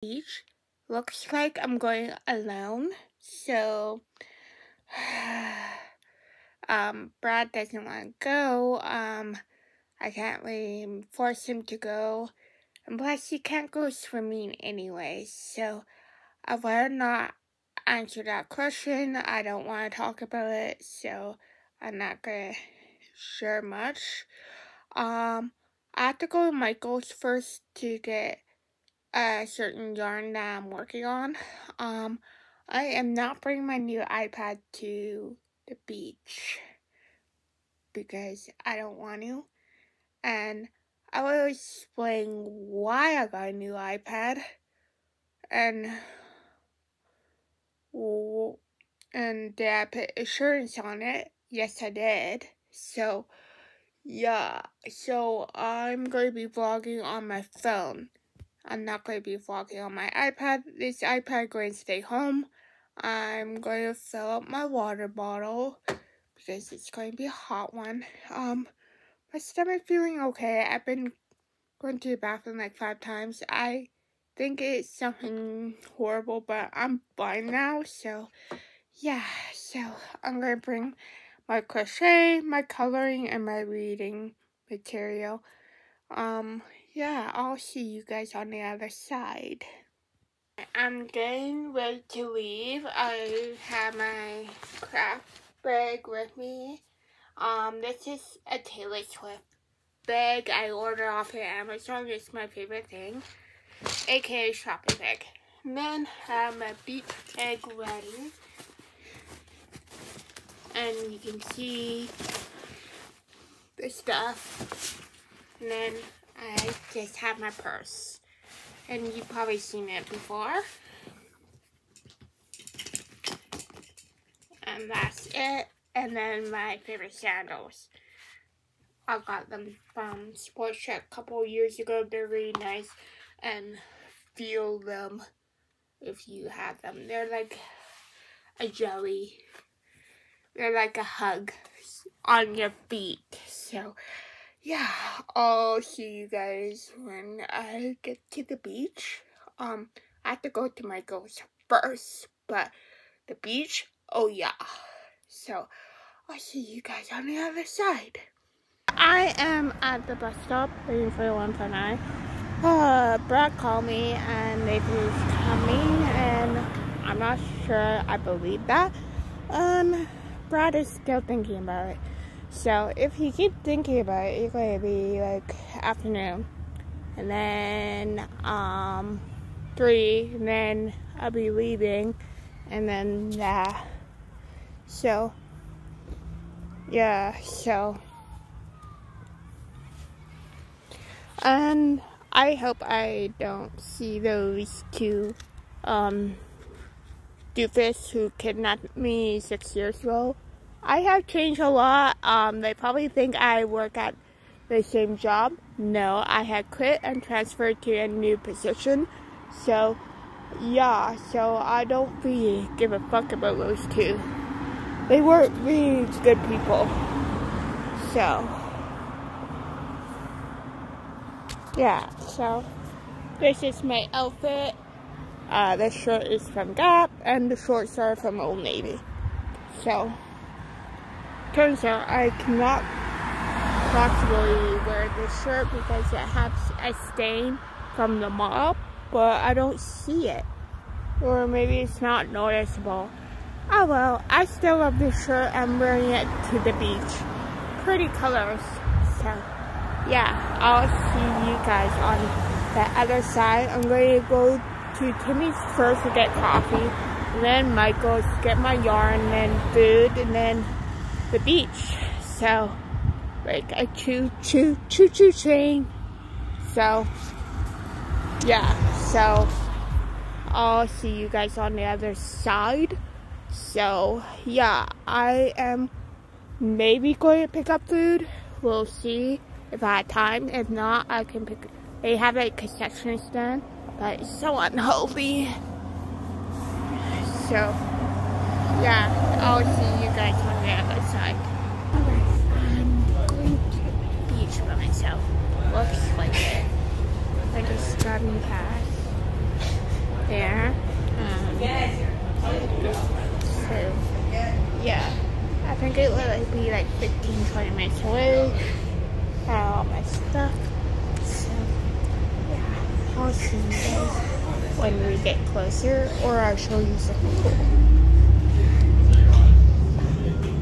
beach. Looks like I'm going alone, so Brad doesn't want to go. I can't really force him to go, and plus he can't go swimming anyway, so I'd rather not answer that question. I don't want to talk about it, so I'm not gonna share much. I have to go to Michael's first to get a certain yarn that I'm working on. I am not bringing my new iPad to the beach because I don't want to, and I will explain why I got a new iPad, and did I put insurance on it? Yes, I did. So yeah, so I'm going to be vlogging on my phone. I'm not going to be vlogging on my iPad. This iPad is going to stay home. I'm going to fill up my water bottle because it's going to be a hot one. My stomach feeling okay. I've been going to the bathroom like 5 times. I think it's something horrible, but I'm fine now. So yeah, so I'm going to bring my crochet, my coloring, and my reading material. Yeah, I'll see you guys on the other side. I'm getting ready to leave. I have my craft bag with me. This is a Taylor Swift bag I ordered off of Amazon. It's my favorite thing, aka shopping bag. And then I have my beach bag ready. And you can see the stuff. And then I just have my purse. And you've probably seen it before. And that's it. And then my favorite sandals. I got them from Sports Check a couple years ago. They're really nice. And feel them if you have them. They're like a jelly. They're like a hug on your feet. So yeah, I'll see you guys when I get to the beach. I have to go to Michael's first, but the beach, oh yeah. So I'll see you guys on the other side. I am at the bus stop waiting for the 149. Brad called me and they was coming, and I'm not sure I believe that. Brad is still thinking about it. So if he keeps thinking about it, it's going to be like afternoon. And then 3, and then I'll be leaving. And then that. So yeah, so. And I hope I don't see those 2 doofus who kidnapped me 6 years ago. I have changed a lot. They probably think I work at the same job. No, I had quit and transferred to a new position. So, yeah, so I don't really give a fuck about those 2. They were really good people. So, yeah, so this is my outfit. This shirt is from Gap, and the shorts are from Old Navy. So, turns out I cannot possibly wear this shirt because it has a stain from the mop, but I don't see it. Or maybe it's not noticeable. Oh well, I still love this shirt. I'm wearing it to the beach. Pretty colors. So, yeah, I'll see you guys on the other side. I'm going to go to Timmy's first to get coffee, and then Michael's to get my yarn, and then food, and then the beach. So, like a choo-choo train. So, yeah, so I'll see you guys on the other side. So, yeah, I am maybe going to pick up food. We'll see if I have time. If not, I can pick. They have a concession stand, but it's so unhealthy. So, yeah, I'll see you guys on the other side. I'm going to the beach by myself. Looks like it. I just driving past. be like 15-20 minutes away. Got all my stuff. So, yeah. I'll see you guys when we get closer, or I'll show you something cool.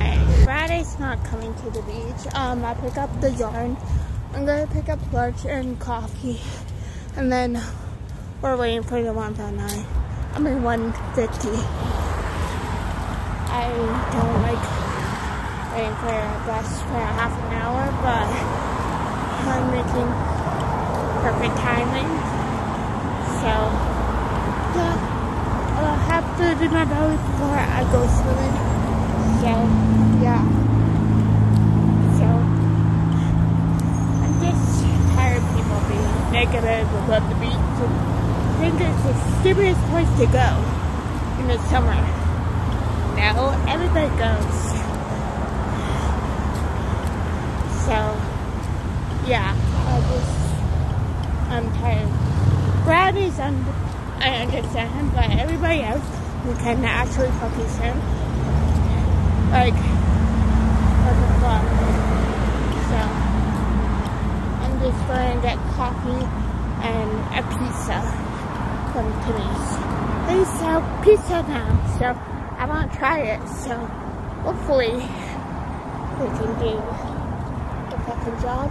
Alright, Friday's not coming to the beach. I pick up the yarn. I'm gonna pick up lunch and coffee. And then we're waiting for the 159. I mean 150. I don't like waiting for a bus for half an hour, but I'm making perfect timing. So, yeah, I'll have food in my belly before I go swimming. So, yeah. So, I'm just tired of people being negative about the beach. I think it's the stupidest place to go in the summer. No, everybody goes. So, yeah, I'm tired. Brad is I understand him, but everybody else who can actually focus in, like, the fun. So, I'm just going to get coffee and a pizza from Timmy's. They sell pizza now, so I want to try it. So, hopefully, we can do the fucking job.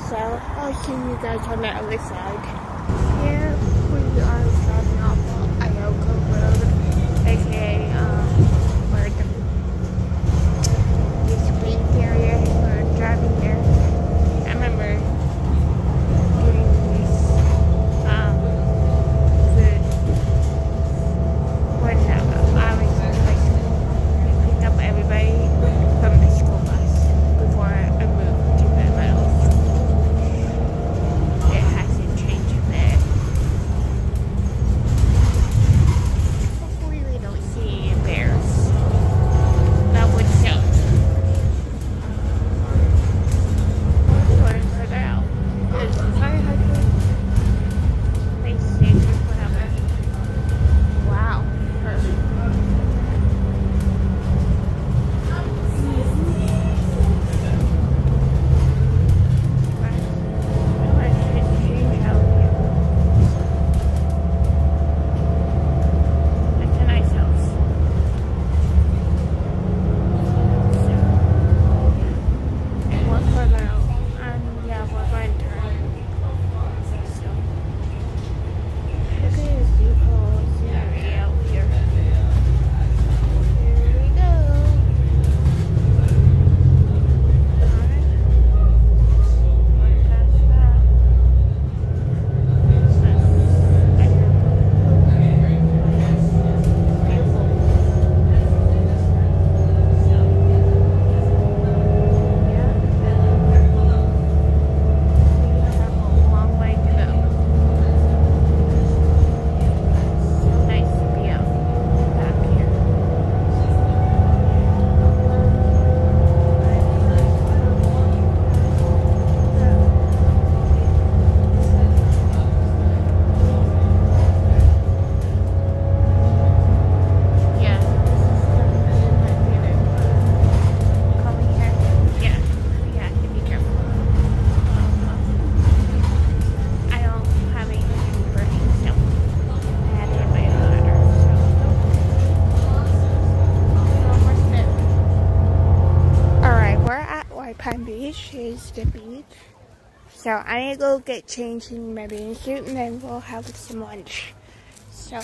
So, I'll see you guys on the other side. Here we are driving off Ioko Road, aka where the green area. We're driving there. I remember doing this when I was in high school. I picked up everybody from the school bus before I moved to the middle school. It hasn't changed a bit. Hopefully we don't see any bears. That would suck. Going further out. There's a fire hydrant. Space station, whatever. Wow. Perfect. Palm Beach is the beach. So I need to go get changed in my bathing suit and then we'll have some lunch. So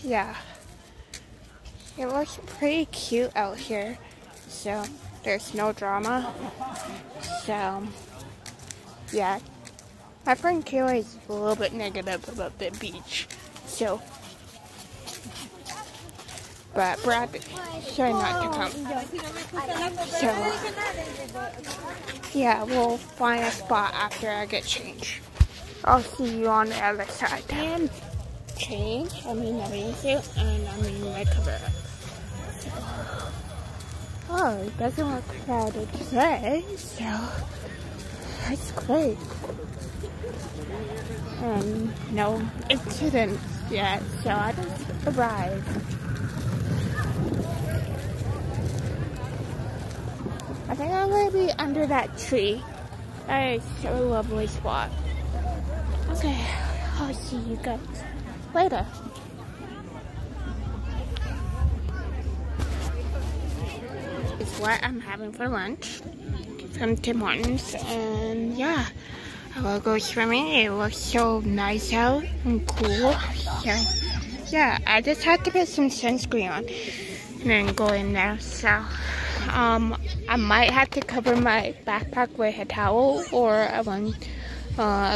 yeah. It looks pretty cute out here. So there's no drama. So yeah. My friend Kayla is a little bit negative about the beach. So but Brad tried not to come. So yeah, we'll find a spot after I get changed. I'll see you on the other side. And change, I mean my bathing suit, and I mean my cover up. So, oh, it doesn't look crowded today, so that's great. And no incidents yet, so I just arrived. I think I'm gonna be under that tree. That is a lovely spot. Okay, I'll see you guys later. It's what I'm having for lunch from Tim Hortons, and yeah, I will go swimming. It looks so nice out and cool. So yeah, I just had to put some sunscreen on and then go in there. So I might have to cover my backpack with a towel or a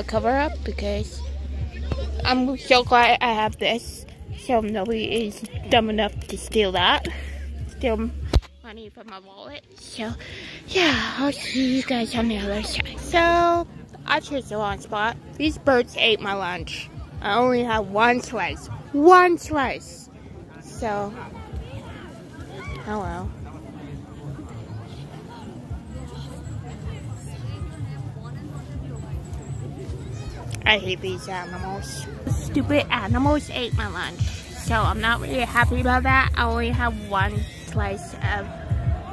cover up, because I'm so glad I have this, so nobody is dumb enough to steal money from my wallet. So yeah, I'll see you guys on the other side. So I chose the wrong spot. These birds ate my lunch. I only have one slice. So oh well. I hate these animals. Stupid animals ate my lunch. So I'm not really happy about that. I only have one slice of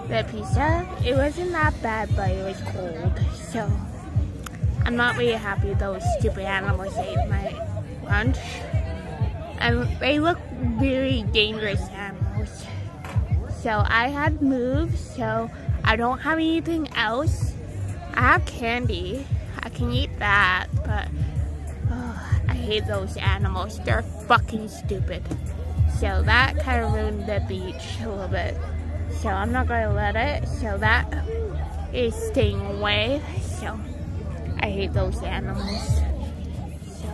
the pizza. It wasn't that bad, but it was cold. So I'm not really happy those stupid animals ate my lunch. And they look very dangerous animals. So I had to move, so I don't have anything else. I have candy. I can eat that, but I hate those animals. They're fucking stupid. So that kind of ruined the beach a little bit. So I'm not going to let it. So that is staying away. So I hate those animals. So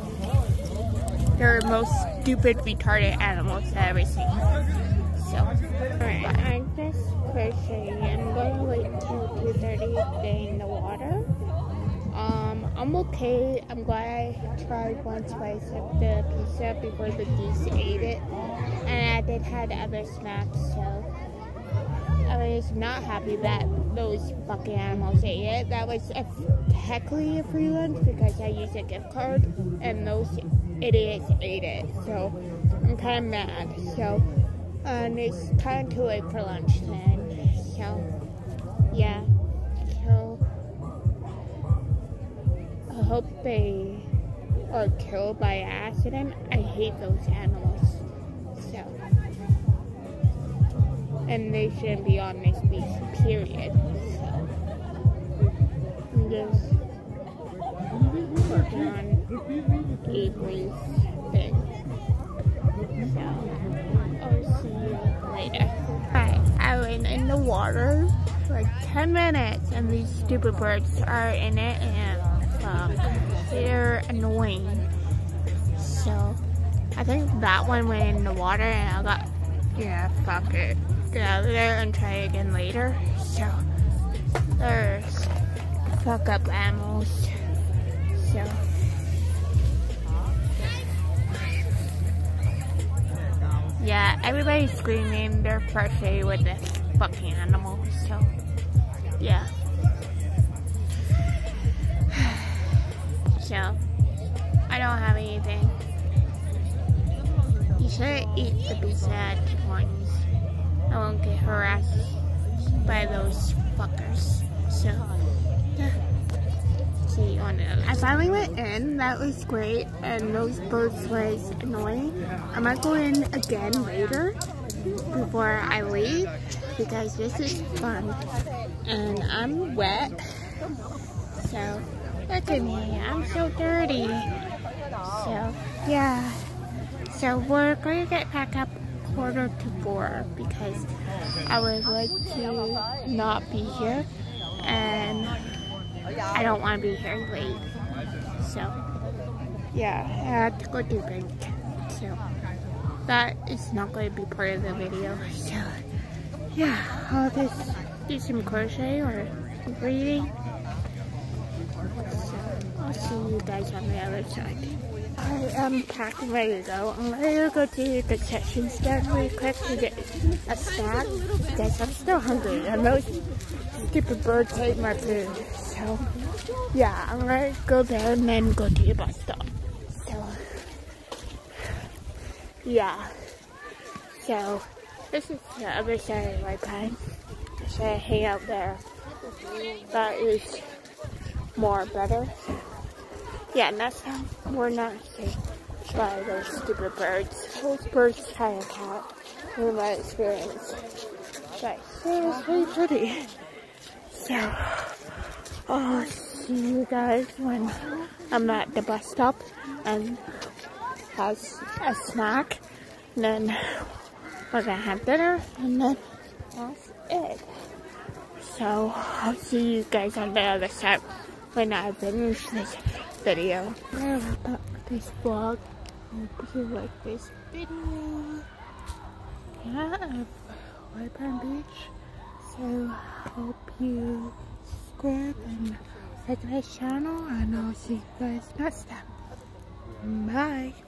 they're the most stupid, retarded animals I've ever seen. So alright, I just crocheting. I'm going to wait till 2:30 to get in the water. I'm okay. I'm glad I tried one slice of the pizza before the geese ate it. And I did have other snacks, so I was not happy that those fucking animals ate it. That was technically a free lunch because I used a gift card and those idiots ate it. So I'm kind of mad. So, and it's kind of too late for lunch then. So, yeah. So I hope they are killed by accident. I hate those animals. So, and they shouldn't be on this beach, period. So, I'm just working on Avery's thing. So, I'll see you later. Alright, I went in the water for like 10 minutes and these stupid birds are in it and they're annoying. So I think that one went in the water and I got, yeah, fuck it. Get out of there and try again later. So there's fuck up animals. So yeah, everybody's screaming. They're frustrated with this fucking animal. So yeah. So, I don't have anything. You should eat the pizza at Tim Hortons. I won't get harassed by those fuckers. So, yeah. See you on the other. I finally went in. That was great. And those birds was annoying. I might go in again later before I leave because this is fun. And I'm wet. So, look at me, I'm so dirty. So, yeah. So, we're going to get back up 3:45 because I would like to not be here. And I don't want to be here late. So, yeah, I had to go do bank. So, that is not going to be part of the video. So, yeah, I'll just do some crochet or reading. I'll see you guys on the other side. I am packed and ready to go. I'm ready to go to the concession stand really quick to get a snack because I'm still hungry and those stupid birds ate my food. So yeah, I'm ready to go there and then go to the bus stop. So yeah. So this is the other side of my pad. So I hang out there that is more better. Yeah, next time we're not saved by those stupid birds. Those birds try to attack in my experience. But it was really pretty. So, I'll see you guys when I'm at the bus stop and has a snack. And then we're gonna have dinner, and then that's it. So, I'll see you guys on the other side when I finish this video. Sorry about this vlog. Hope you like this video. Yeah, White Palm Beach. So, hope you subscribe and like this channel, and I'll see you guys next time. Bye.